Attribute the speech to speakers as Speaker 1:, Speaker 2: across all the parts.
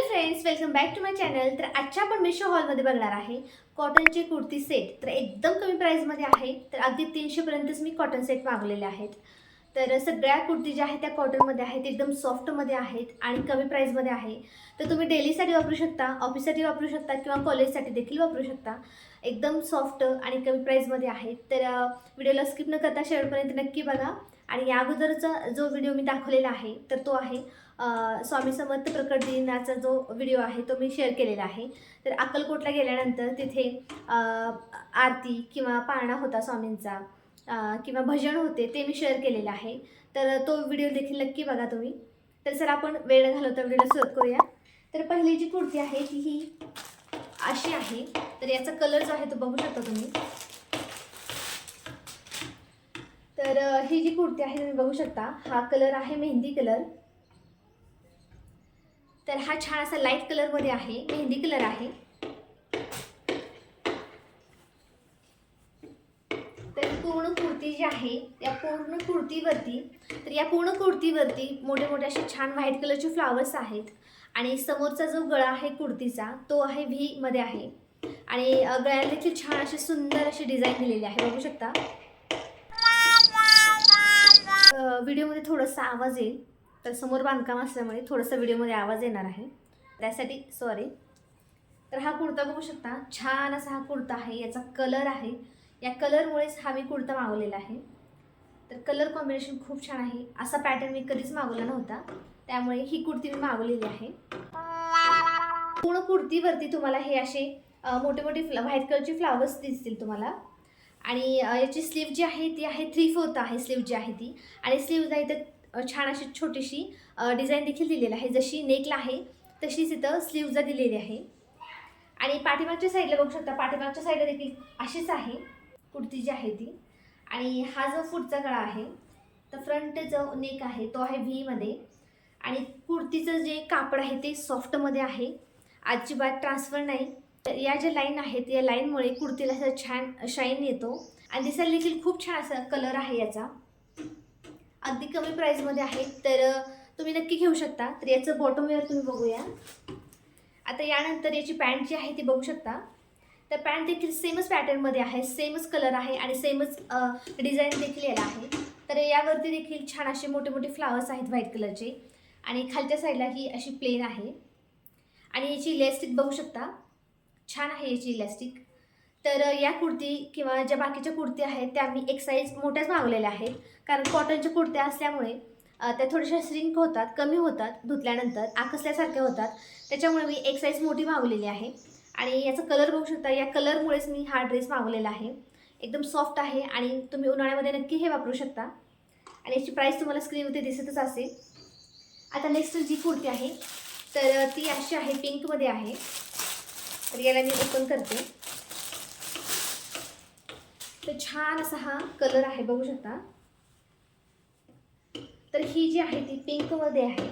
Speaker 1: Friends, welcome back to my channel. तर आजच्या आपण मिशो हॉलमध्ये बघणार आहे कॉटनचे कुर्ती सेट। तर एकदम कमी प्राईसमध्ये आहे। तर अगदी 300 पर्यंतच मी कॉटन सेट मागवलेले आहेत। तर सगळ्या कुर्ती ज्या आहेत त्या कॉटनमध्ये आहेत, एकदम सॉफ्टमध्ये आहेत आणि कमी प्राईसमध्ये आहे। तर तुम्ही डेलीसाठी वापरू शकता, ऑफिससाठी वापरू शकता किंवा कॉलेजसाठी देखील वापरू शकता। एकदम सॉफ्ट आणि कमी प्राईसमध्ये आहे। तर व्हिडिओला स्किप न करता शेवटपर्यंत नक्की बघा। आणि या अगोदरचा जो व्हिडिओ मी दाखवलेला आहे तर तो आहे स्वामी समर्थ प्रकट दिनाचा जो व्हिडिओ आहे तो मी शेअर केलेला आहे। तर अक्कलकोटला गेल्यानंतर तिथे आरती किंवा पाळणा होता स्वामींचा, किंवा भजन होते ते मी शेअर केलेलं आहे। तर तो व्हिडिओ देखील नक्की बघा तुम्ही। तर सर आपण वेळ घालवता व्हिडिओला सुरुवात करूया। तर पहिली जी कुर्ती आहे ती ही अशी आहे। तर याचा कलर जो आहे तो बघू शकता तुम्ही। तर ही जी कुर्ती आहे तुम्ही बघू शकता, हा कलर आहे मेहंदी कलर। तर हा छान असा लाईट कलर मध्ये आहे, मेहंदी कलर आहे। तर पूर्ण कुर्ती जी आहे या पूर्ण कुर्तीवरती, तर या पूर्ण कुर्तीवरती मोठे मोठे असे छान व्हाईट कलरचे फ्लावर्स आहेत। आणि समोरचा जो गळा आहे कुर्तीचा तो आहे व्ही मध्ये आहे। आणि गळ्याला देखील छान अशी सुंदर अशी डिझाईन दिलेली आहे, बघू शकता। व्हिडिओमध्ये थोडासा आवाज येईल, तर समोर बांधकाम असल्यामुळे थोडासा व्हिडिओमध्ये आवाज येणार आहे, त्यासाठी सॉरी। तर हा कुर्ता बघू शकता, छान असा हा कुर्ता आहे। याचा कलर आहे, या कलरमुळेच हा मी कुर्ता मागवलेला आहे। तर कलर कॉम्बिनेशन खूप छान आहे। असा पॅटर्न मी कधीच मागवला नव्हता, त्यामुळे ही कुर्ती मी मागवलेली आहे। पूर्ण कुर्तीवरती तुम्हाला हे असे मोठे मोठे व्हाईट कलरचे फ्लावर्स दिसतील तुम्हाला। आणि याची स्लीव जी आहे ती आहे 3/4 आहे स्लीव जी आहे ती। आणि स्लीवला इथं छान अशी छोटीशी डिझाईन देखील दिलेली आहे, जशी नेकला आहे तशीच इथं स्लीवला दिलेली आहे। आणि पाठीमागच्या साईडला बघू शकता, पाठीमागच्या साईडला देखील अशीच आहे कुर्ती जी आहे ती। आणि हा जो पुढचा गळा आहे, तर फ्रंट जो नेक आहे तो आहे व्ही मध्ये। आणि कुर्तीचं जे कापड आहे ते सॉफ्टमध्ये आहे, अजिबात ट्रान्सफर नाही। तर या ज्या लाईन आहेत या लाईनमुळे कुर्तीला असं छान शाईन येतो आणि दिसायला देखील खूप छान असा कलर आहे याचा। अगदी कमी प्राईसमध्ये आहे, तर तुम्ही नक्की घेऊ शकता। तर याचं बॉटम वेअर तुम्ही बघूया। आता यानंतर याची पॅन्ट जी आहे ती बघू शकता। तर पॅन्ट देखील सेमच पॅटर्नमध्ये आहे, सेमच कलर आहे आणि सेमच डिझाईन देखील याला आहे। तर यावरती देखील छान असे मोठे मोठे फ्लावर्स आहेत व्हाईट कलरचे। आणि खालच्या साईडला ही अशी प्लेन आहे। आणि याची इलॅस्टिक बघू शकता, छान आहे याची इलॅस्टिक। तर या कुर्ती किंवा ज्या बाकीच्या कुर्ती आहेत त्या मी एक साईज मोठ्याच मागवलेल्या आहेत, कारण कॉटनच्या कुर्त्या असल्यामुळे त्या थोड्याशा श्रिंक होतात, कमी होतात, धुतल्यानंतर आकसल्यासारख्या होतात। त्याच्यामुळे मी एक साईज मोठी मागवलेली आहे। आणि याचा कलर बघू शकता, या कलरमुळेच मी हा ड्रेस मागवलेला आहे। एकदम सॉफ्ट आहे आणि तुम्ही उन्हाळ्यामध्ये नक्की हे वापरू शकता। आणि याची प्राईस तुम्हाला स्क्रीनवरती दिसतच असेल। आता नेक्स्ट जी कुर्ती आहे तर ती अशी आहे, पिंकमध्ये आहे। तर याला मी ओपन करते। तर छान असा हा कलर आहे, बघू शकता। तर ही जी आहे ती पिंकमध्ये आहे।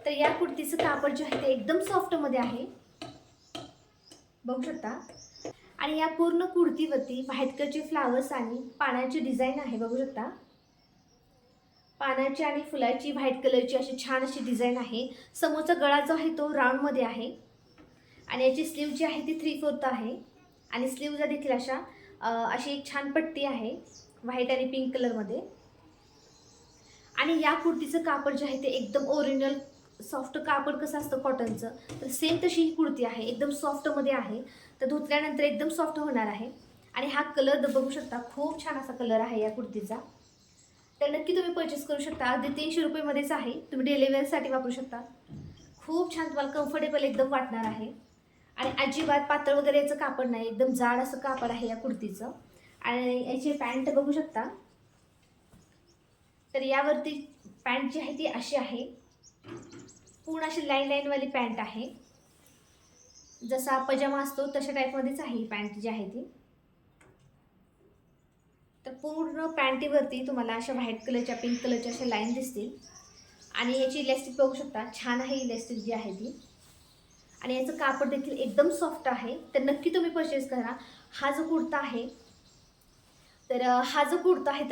Speaker 1: तर या कुर्तीचं कापड जे आहे ते एकदम सॉफ्टमध्ये आहे, बघू शकता। आणि या पूर्ण कुर्तीवरती व्हाईट कलरचे फ्लावर्स आणि पानाची डिझाईन आहे, बघू शकता। पानाची आणि फुलाची व्हाईट कलरची अशी छान अशी डिझाईन आहे। समोरचा गळा जो आहे तो राऊंडमध्ये आहे। आणि याची स्लीव जी आहे ती 3/4 आहे। आणि स्लीवला देखील अशी एक छान पट्टी आहे व्हाईट आणि पिंक कलरमध्ये। आणि या कुर्तीचं कापड जे आहे ते एकदम ओरिजिनल सॉफ्ट कापड कसं असतं कॉटनचं, तर सेम तशी ही कुर्ती आहे, एकदम सॉफ्टमध्ये आहे। तर धुतल्यानंतर एकदम सॉफ्ट होणार आहे। आणि हा कलर बघू शकता, खूप छान असा कलर आहे या कुर्तीचा। तर नक्की तुम्ही परचेस करू शकता, अगदी 300 रुपयेमध्येच आहे। तुम्ही डेली वेअरसाठी वापरू शकता, खूप छान तुम्हाला कम्फर्टेबल एकदम वाटणार आहे। आणि अजिबात पातळ वगैरे याचं कापड नाही, एकदम जाड असं कापड आहे या कुर्तीचं। आणि याची पॅन्ट बघू शकता। तर यावरती पॅन्ट जी आहे ती अशी आहे, पूर्ण अशी लाईनवाली पॅन्ट आहे, जसा पजामा असतो तशा टाईपमध्येच आहे ही पॅन्ट जी आहे ती। तर पूर्ण पॅन्टीवरती तुम्हाला अशा व्हाईट कलरच्या पिंक कलरच्या अशा लाईन दिसतील। आणि याची इलॅस्टिक बघू शकता, छान आहे इलॅस्टिक जी आहे ती। आणि याचं कापड देखील एकदम सॉफ्ट आहे, तर नक्की तुम्ही परचेस करा। हा जो कुर्ता आहे तर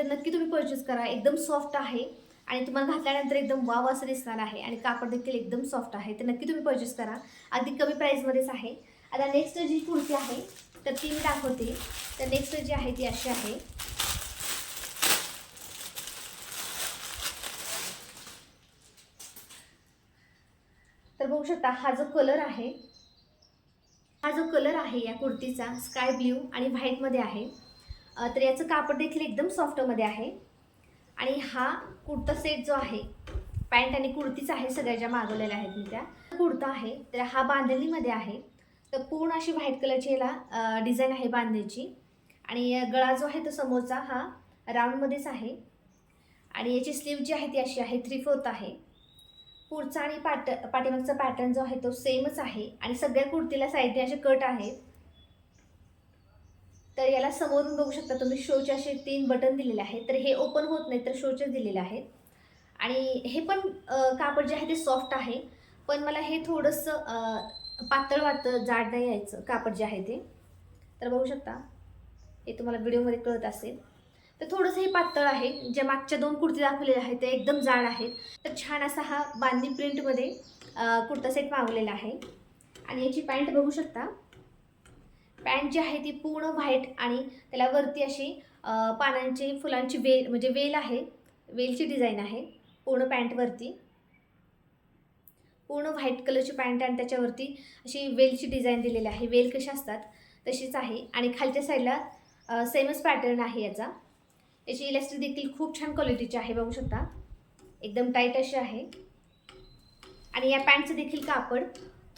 Speaker 1: नक्की तुम्ही परचेस करा, एकदम सॉफ्ट आहे आणि तुम्हाला घातल्यानंतर एकदम वाव असं दिसणार आहे आणि कापड देखील एकदम सॉफ्ट आहे. तर नक्की तुम्ही परचेस करा, अगदी कमी प्राईसमध्येच आहे. आता नेक्स्ट जी कुर्ती आहे तर ती मी दाखवते. तर नेक्स्ट जी आहे ती अशी आहे. तर बघू शकता हा जो कलर आहे, या कुर्तीचा स्काय ब्ल्यू आणि व्हाईटमध्ये आहे. तर याचं कापड देखील एकदम सॉफ्टमध्ये आहे. आणि हा कुर्ता सेट जो आहे, पॅन्ट आणि कुर्तीच आहे, सगळ्या ज्या मागवलेल्या आहेत मी त्या. कुर्ता आहे तर हा बांधणीमध्ये आहे. तर पूर्ण अशी व्हाईट कलरची याला डिझाईन आहे बांधणीची. आणि गळा जो आहे तो समोरचा हा राऊंडमध्येच आहे. आणि याची स्लीव जी आहे ती अशी आहे, 3/4 आहे. पुढचा आणि पाठीमागचा पॅटर्न जो आहे तो सेमच आहे. आणि सगळ्या कुर्तीला साईडने असे कट आहेत. तर याला समोरून बघू शकता तुम्ही शोचे असे 3 बटन दिलेले आहेत. तर हे ओपन होत नाही, तर शोचे दिलेले आहेत. आणि हे पण कापड जे आहे ते सॉफ्ट आहे, पण मला हे थोडंसं पातळ वाटतं, जाड नाही यायचं कापड जे आहे ते. तर बघू शकता, हे तुम्हाला व्हिडिओमध्ये कळत असेल. तर थोडंसं हे पातळ आहे. ज्या मागच्या 2 कुर्ती दाखवलेल्या आहेत ते एकदम जाड आहेत. तर छान असा हा बांधणी प्रिंटमध्ये कुर्ता सेट मागवलेला आहे. आणि याची पॅन्ट बघू शकता. पॅन्ट जी आहे ती पूर्ण व्हाईट आणि त्याला वरती अशी पानांची फुलांची वेल, म्हणजे वेल आहे, वेलची डिझाईन आहे पूर्ण पॅन्टवरती. पूर्ण व्हाईट कलरची पॅन्ट आणि त्याच्यावरती अशी वेलची डिझाईन दिलेली आहे. वेल कशी असतात तशीच आहे. आणि खालच्या साईडला सेमच पॅटर्न आहे याचा. याची इलास्टिक देखील खूप छान क्वालिटीची आहे, बघू शकता, एकदम टाईट अशी आहे. आणि या पॅन्टचं देखील कापड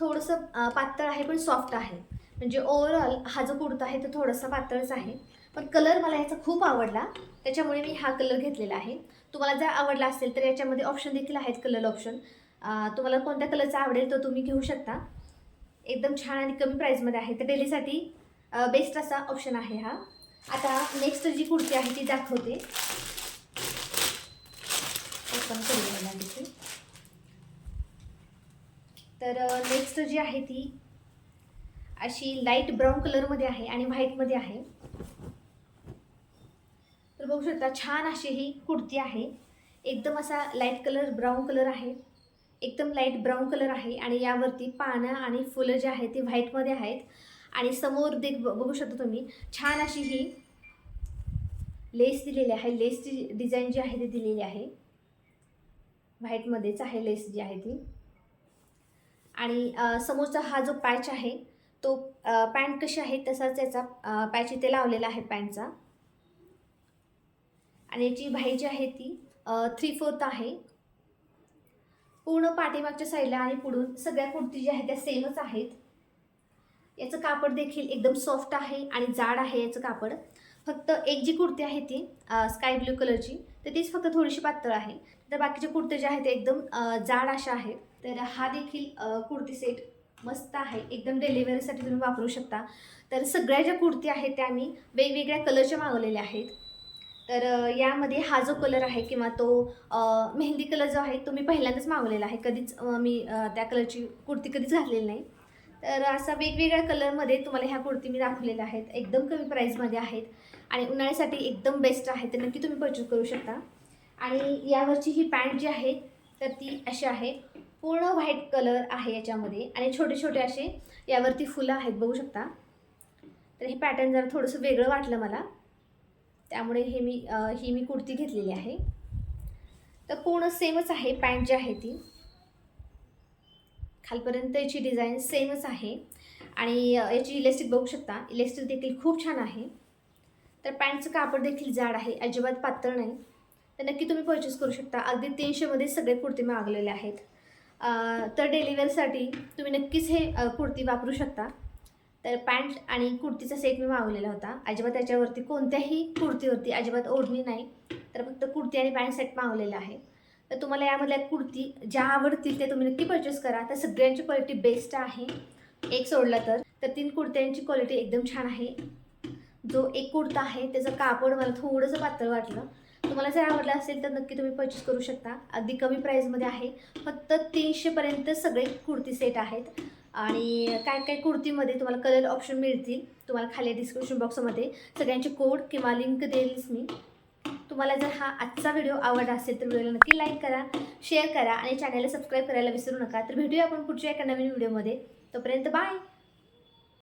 Speaker 1: थोडंसं पातळ आहे पण सॉफ्ट आहे. म्हणजे ओव्हरऑल हा जो कुर्ता आहे तो थोडासा पातळच आहे, पण कलर मला याचा खूप आवडला, त्याच्यामुळे मी हा कलर घेतलेला आहे. तुम्हाला जर आवडला असेल तर याच्यामध्ये ऑप्शन देखील आहेत, कलर ऑप्शन. तुम्हाला कोणत्या कलरचा आवडेल तो तुम्ही घेऊ शकता. एकदम छान आणि कमी प्राईसमध्ये आहे. तर डेलीसाठी बेस्ट असा ऑप्शन आहे हा. आता नेक्स्ट जी कुर्ती आहे ती दाखवते. ओपन करूया देखील. तर नेक्स्ट जी आहे ती अशी लाईट ब्राऊन कलरमध्ये आहे आणि व्हाईटमध्ये आहे. तर बघू शकता, छान अशी ही कुर्ती आहे. एकदम असा लाईट कलर, ब्राऊन कलर आहे, एकदम लाईट ब्राऊन कलर आहे. आणि यावरती पानं आणि फुलं जी आहेत ती व्हाईटमध्ये आहेत. आणि समोर बघू शकता तुम्ही, छान अशी ही लेस दिलेली आहे. लेसची डिझाईन जी आहे ती दिलेली आहे, व्हाईटमध्येच आहे लेस जी आहे ती. आणि समोरचा हा जो पॅच आहे तो पॅन्ट कशी आहे तसाच याचा पॅच इथे लावलेला आहे पॅन्टचा. आणि याची बाही जी आहे ती 3/4 आहे. पूर्ण पाठीमागच्या साईडला आणि पुढून सगळ्या कुर्ती ज्या आहेत त्या सेमच आहेत. याचं कापड देखील एकदम सॉफ्ट आहे आणि जाड आहे याचं कापड. फक्त एक जी कुर्ती आहे ती स्काय ब्ल्यू कलरची, तर तीच फक्त थोडीशी पातळ आहे. तर बाकीचे कुर्ते जे आहेत ते एकदम जाड अशा आहेत. तर हा देखील कुर्ती सेट मस्त आहे, एकदम डेली वेअरसाठी तुम्ही वापरू शकता. तर सगळ्या ज्या कुर्ती आहेत त्या मी वेगवेगळ्या कलरच्या मागवलेल्या आहेत. तर यामध्ये हा जो कलर आहे किंवा तो मेहंदी कलर जो आहे तो मी पहिल्यांदाच मागवलेला आहे. कधीच मी त्या कलरची कुर्ती कधीच घातलेली नाही. तर असा वेगवेगळ्या कलरमध्ये तुम्हाला ह्या कुर्ती मी दाखवलेल्या आहेत. एकदम कमी प्राईसमध्ये आहेत आणि उन्हाळ्यासाठी एकदम बेस्ट आहे. तर नक्की तुम्ही परचेस करू शकता. आणि यावरची ही पॅन्ट जी आहे तर ती अशी आहे, पूर्ण व्हाईट कलर आहे याच्यामध्ये आणि छोटे छोटे असे यावरती फुलं आहेत, बघू शकता. तर हे पॅटर्न जरा थोडंसं वेगळं वाटलं मला, त्यामुळे ही मी कुर्ती घेतलेली आहे. तर पूर्ण सेमच आहे पॅन्ट जी आहे ती, खालपर्यंत याची डिझाईन सेमच आहे. आणि याची इलेस्टिक बघू शकता, इलेस्टिक देखील खूप छान आहे. तर पॅन्टचं कापड देखील जाड आहे, अजिबात पातळ नाही. तर नक्की तुम्ही परचेस करू शकता. अगदी 300मध्ये सगळे कुर्ती मागवलेले आहेत. तर डेली वेअरसाठी तुम्ही नक्कीच हे कुर्ती वापरू शकता. तर पॅन्ट आणि कुर्तीचा सेट मी मागवलेला होता. अजिबात त्याच्यावरती कोणत्याही कुर्तीवरती अजिबात ओढणी नाही, तर फक्त कुर्ती आणि पॅन्ट सेट मागवलेला आहे. तर तुम्हाला यामधल्या कुर्ती ज्या आवडतील ते तुम्ही नक्की परचेस करा. तर सगळ्यांची क्वालिटी बेस्ट आहे, एक सोडला तर. 3 कुर्त्यांची क्वालिटी एकदम छान आहे. जो एक कुर्ता आहे त्याचं कापड मला थोडंसं पातळ वाटलं. तुम्हाला जर आवडलं असेल तर नक्की तुम्ही परचेस करू शकता. अगदी कमी प्राईसमध्ये आहे, फक्त 300पर्यंत सगळे कुर्ती सेट आहेत. आणि काय काय कुर्तीमध्ये तुम्हाला कलर ऑप्शन मिळतील. तुम्हाला खाली डिस्क्रिप्शन बॉक्समध्ये सगळ्यांचे कोड किंवा लिंक देईलच मी. तुम्हाला जर हा आजचा व्हिडिओ आवडला असेल तर व्हिडिओला नक्की लाईक करा, शेअर करा आणि चॅनलला सबस्क्राईब करायला विसरू नका. तर भेटूया आपण पुढच्या एका नवीन व्हिडिओमध्ये. तोपर्यंत बाय.